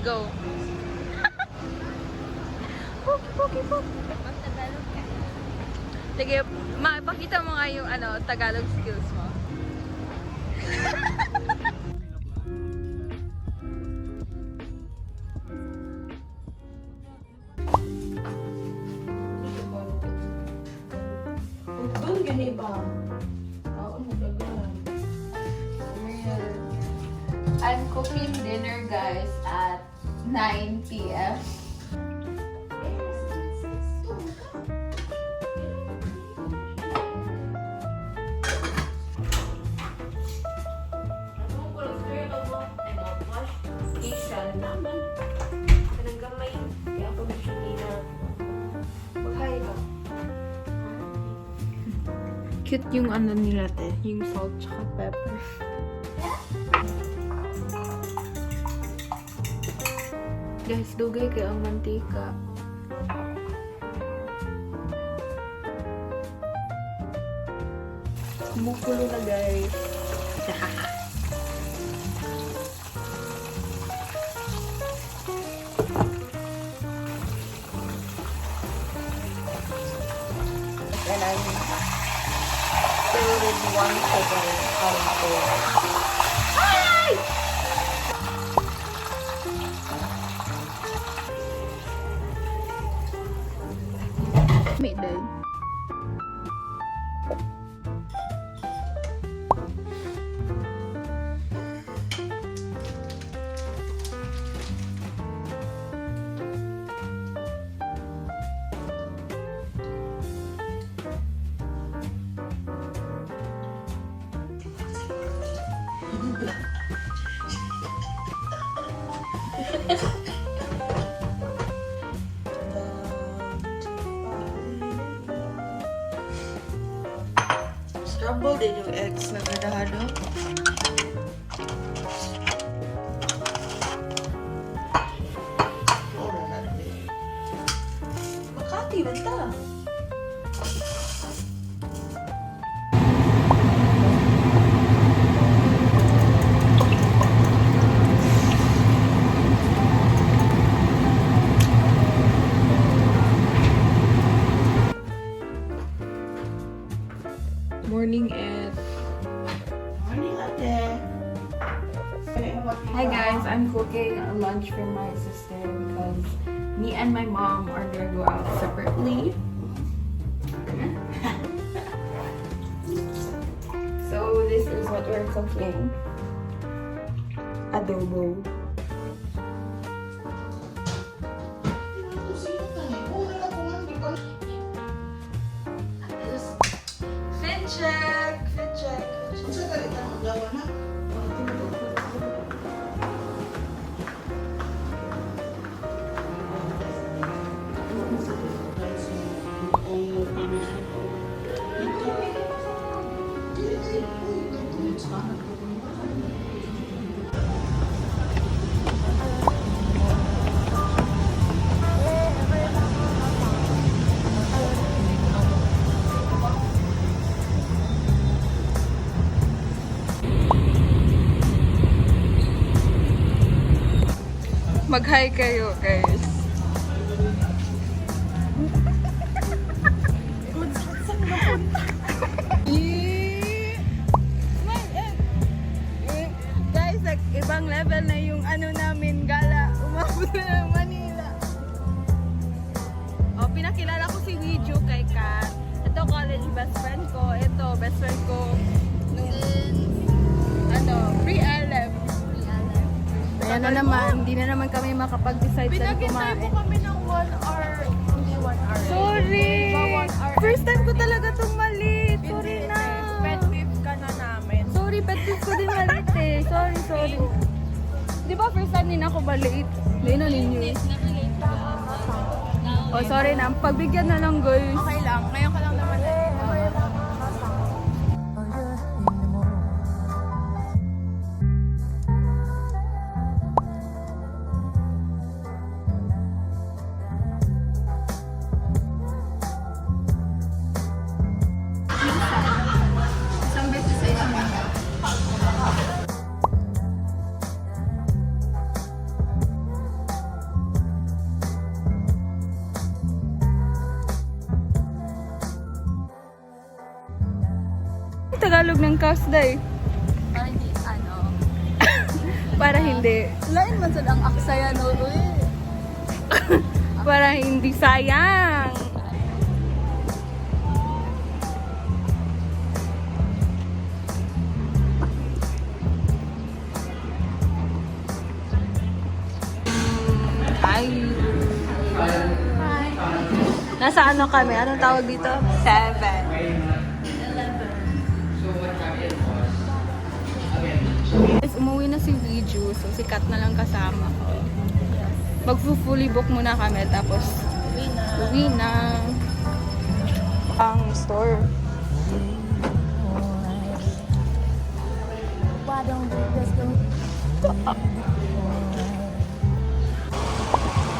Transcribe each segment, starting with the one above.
go. Pogi. Mag-Tagalog ka. Sige, maipakita mo nga yung Tagalog skills mo. Doon gani ba? Oo, magagaan. I'm cooking dinner, guys, at 9 p.m. Cute yung nila yung salt tsaka pepper. Guys, dugay kayo ang mantika. Kumukulo na, guys. And I'm filled one second Hi! Made day. Scramble din yung eggs na gradado. Makati, basta. Morning at... Morning, ate. Hi guys, I'm cooking lunch for my sister because me and my mom are gonna go out separately. So this is what we're cooking. Adobo. Fit check. Unsa ka rin ang magawa na? Mag-hi kayo, guys. Guys, ibang level na yung namin gala. Umabot na ng Manila. Oh, pinakilala ko si Wiju kay Kat. Ito college best friend ko. Ito best friend ko nung pre-LM. Ayan na naman, hindi na naman kami makapag-decide saan kumain. Pinakintay mo kami ng 1 hour. Hindi 1 hour. Sorry! Diba 1 hour? First time ko talaga itong mali. Sorry na. Pet peeve ka na namin. Sorry, pet peeve ko din maliit eh. Sorry. Di ba first time din ako maliit? Hindi na ninyo. Oh, sorry na. Pagbigyan na lang, guys. Okay lang. Ngayon ka lang naman na. ng cuffs day. Para hindi, ano. Para hindi. Lain man sa ang aksaya no, eh. Para hindi sayang. Ay. Nasa ano kami? Anong tawag dito? 7. Guys, umuwi na si Viju. So, si Kat na lang kasama ko. Mag-fully book muna kami. Tapos, uwi na. Ang store. Why don't we just go?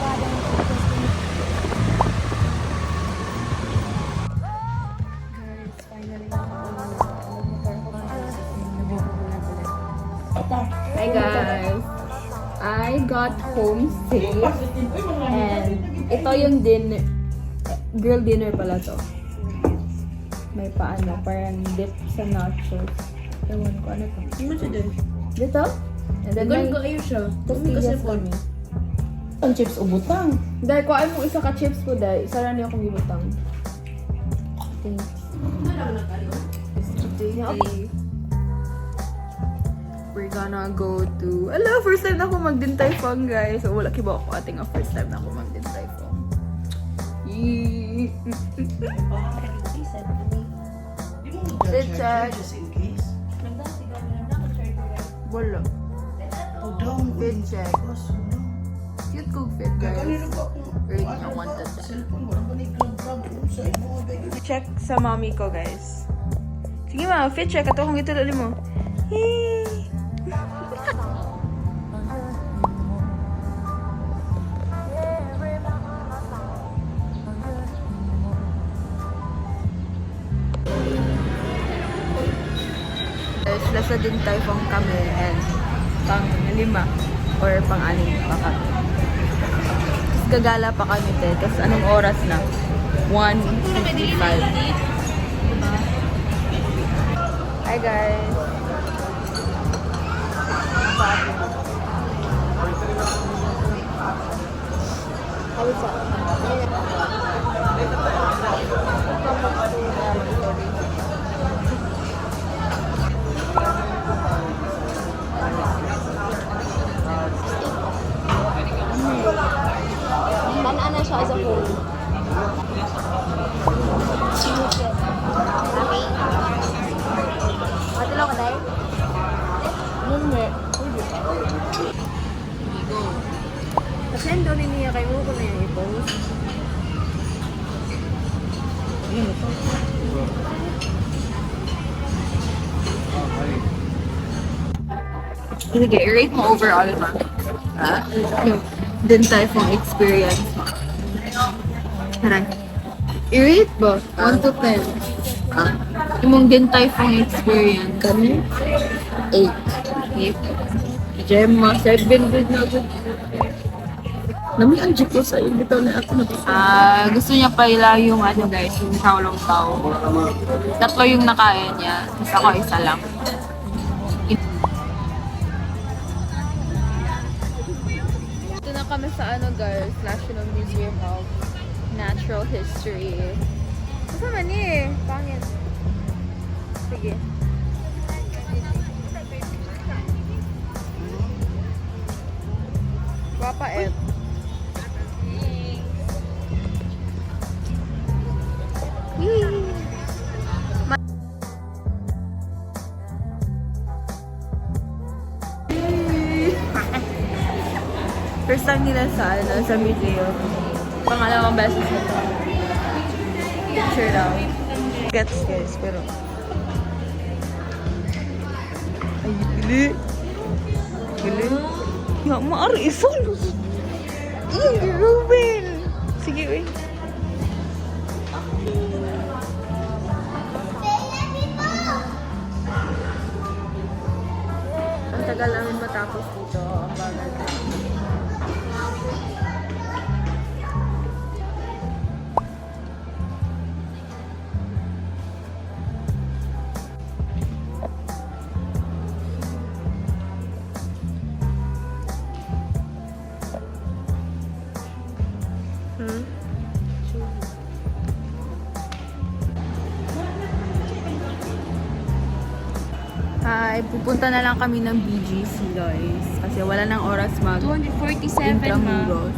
Why don't we just go? Guys, finally Hi guys! I got home safe and ito yung dinner, girl dinner pala to. May paano, parang dip sa nachos. Ewan ko ano to. Ano siya din? Dito? And then may Ayun siya. tortillas for me. Ang chips ubutang. Dahil ko ay mo isa ka chips ko dahil isa rin akong ibutang. Thanks. Today, we're gonna go to... Ala, first time na ako mag-Din Tai Fung, guys. So, wala kiba ako ating first time na ako mag-Din Tai Fung. Yee! Fit check. Just in case. Wala. Oh, down. Fit check. Cute kong fit, guys. Really, I wanted that. Cellphone, wala ba ni grab sa imo? Check sa mommy ko, guys. Sige ma, fit check. Ato kung ito ulit mo. Yee! Guys, nasa Din Tai Fung kami and pang 5 or pang 6 pa kami. Tapos gagala pa kami, te. Tapos anong oras na? 1:55. Hi guys! Tanaan na siya as a whole. Mati lang ka tayo? Kasi doon niya kayo ko na yung i-post. Sige, i-rate mo overall ma. Ha? Yung Din Tai Fung experience mo. Tara. I-rate ba? 1 to 10. Ha? Yung Din Tai Fung experience. Kami? 8. 8. Gemma, 7 good na good. Nami ang jeep ko sa iyo. Bitaw na ako na. Gusto niya pala yung ano guys, yung Shaolong Pao. 3 yung nakain niya. Tapos ako isa lang. Ito na kami sa ano guys, National Museum of Natural History. Kasama niya eh. Pangit. Sige. Guapa eh. First time nila sa, ano, sa museum. Pangalawang beses na to. Picture daw. Gets guys, pero... Ay, gili. Gili. Ya, maari isol. Ih, Ruben. Sige, uy. Ang tagal namin matapos dito. Ang bagal. Ay, pupunta na lang kami ng BGC, guys. Kasi wala nang oras 247 ma. Intramuros.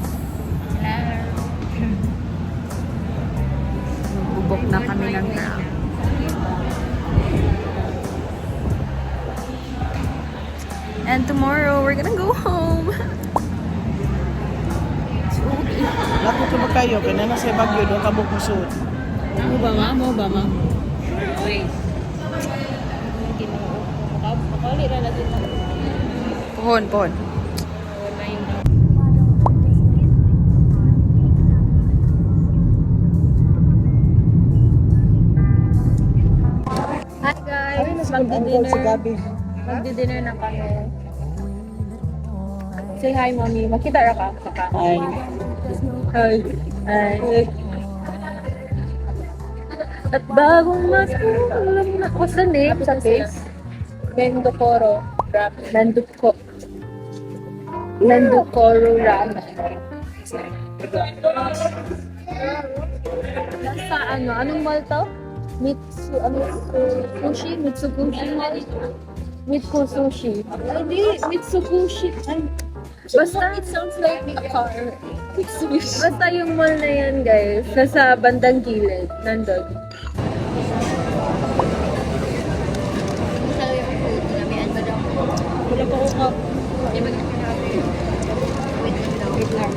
Magbubok na kami ng grab. And tomorrow, we're gonna go home. Lapo ko kayo, kaya na sa Bagyo, doon kabuk mo suot. Mo ba ma? Mo ba ma? Wait. Makali na natin. Pohon, pohon. Hi guys, Ay, sa magdi-dinner. Gabi. Magdi-dinner na kami. Say hi, mommy. Makita ra ka? Ay. Hi. Hi. At bagong mas what's the name sa face? Mendocoro. Mendocoro ramen. Nasa anong mall to? Sushi? Mitsukushi. Hindi, Mitsukushi. Basta, it sounds like a car. Basta yung mall na yan, guys. Nasa bandang gilid. Nandun. Wala pa ko cup. Wait lang.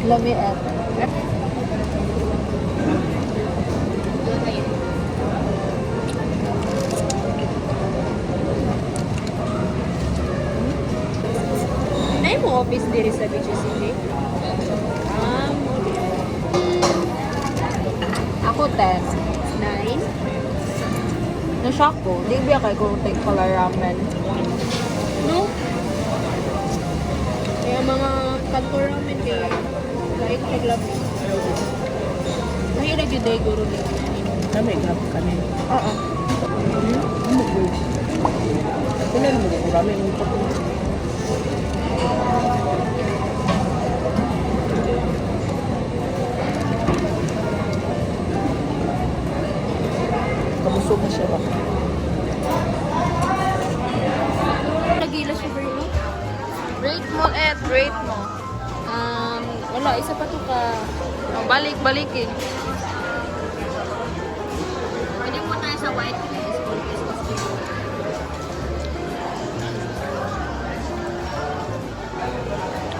Lami at. Nay mo office diri sa BGCJ? Mo Ako 10. 9. Na-shock ko. Di ba kay kung take pala ramen? No? Kaya mga kanto ramen kaya kahit paglab. Mahirap yung day guro nila. Kami, grab kami. Oo. Kunin mo, marami yung ito. Kabusog na siya ba? Nagila siya ba yun? Rate mo, Ed. Rate mo. Wala, isa pa to ka. Oh, balik-balikin. Pwede mo tayo sa white.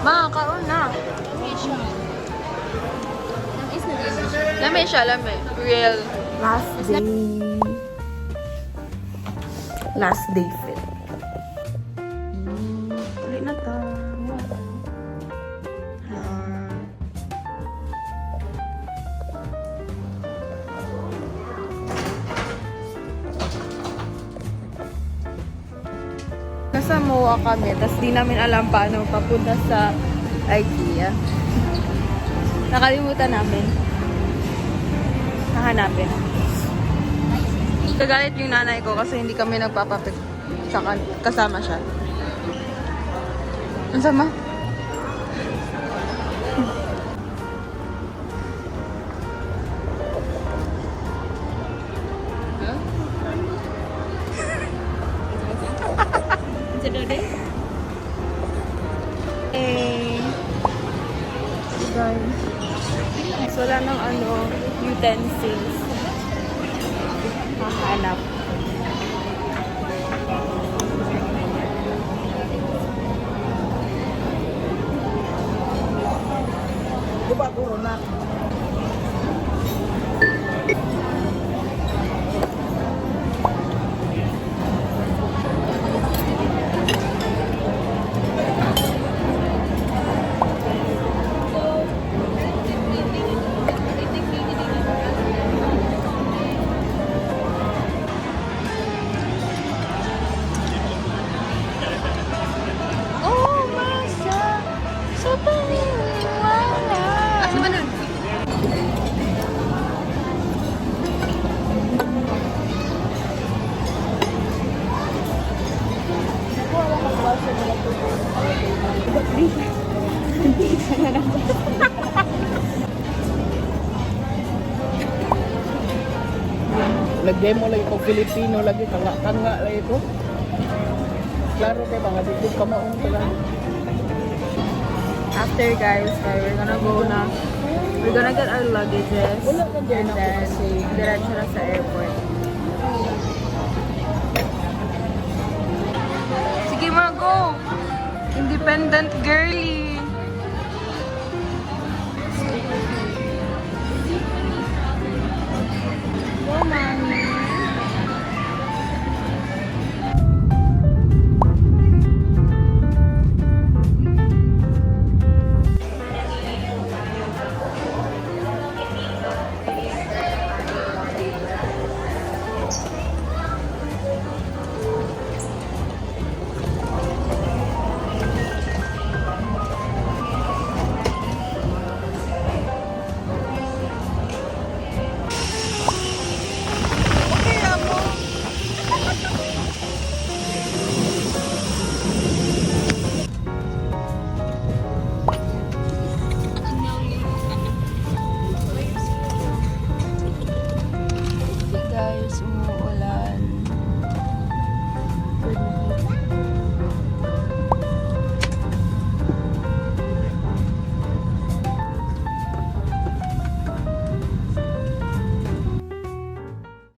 Ma, kaon na. Is na din. Lame siya, lame. Real. Last day. Last day fit. Ulit na to. Nasa MOA kami, tapos di namin alam paano papunta sa IKEA. Nakalimutan namin. Hahanapin. Kagalit yung nanay ko kasi hindi kami nagpapapit sa kasama siya. Ang sama? Guys. So, wala ng utensils. Hahanap. Diba, guro na. Lagay mo lagi kung Filipino lagi tanga lagi ko. Klaro kay mga dito ka maong pala. After guys, we're gonna go na. We're gonna get our luggages. Wala ka dyan And ako then, kasi. diretso na sa airport. Sige ma, go! Independent girly! Go, mommy! Guys, umuwi